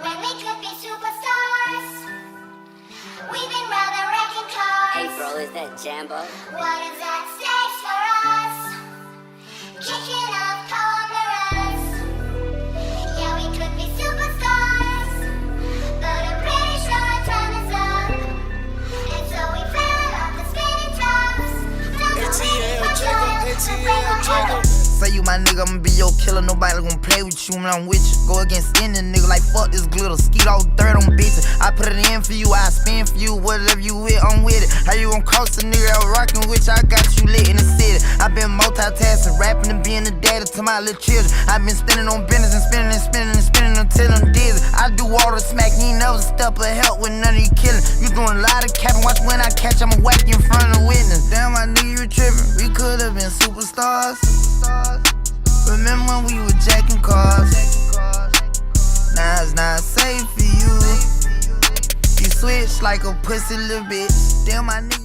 when we could be superstars. We've been rather wrecking cars. Hey bro, is that Jambo? What is at stake for us? Kicking off cameras. Yeah, we could be superstars, but I'm pretty sure our time is up. And so we fell off the spinning tops. ATL Jacob. Say you my nigga, I'ma be your killer. Nobody gon' play with you when I'm with you. Go against any nigga like fuck this glitter. Skeet all third on bitches. I put it in for you, I spin for you. Whatever you with, I'm with it. How you gon' cost a nigga out rockin' with you? I got you lit in the city. I been multitasking, rapping and being the daddy to my little children. I been spinning on business and spinning and spinning and spinning until I'm dizzy. I do all the smack, you ain't never step or help with none of you killing. You doing a lot of capping, watch when I catch, I'ma whack you in front of the witness. Damn, my nigga, you trippin'. We could've been superstars. Remember when we were jacking cars? Now it's not safe for you. You switch like a pussy little bitch. Damn, my nigga.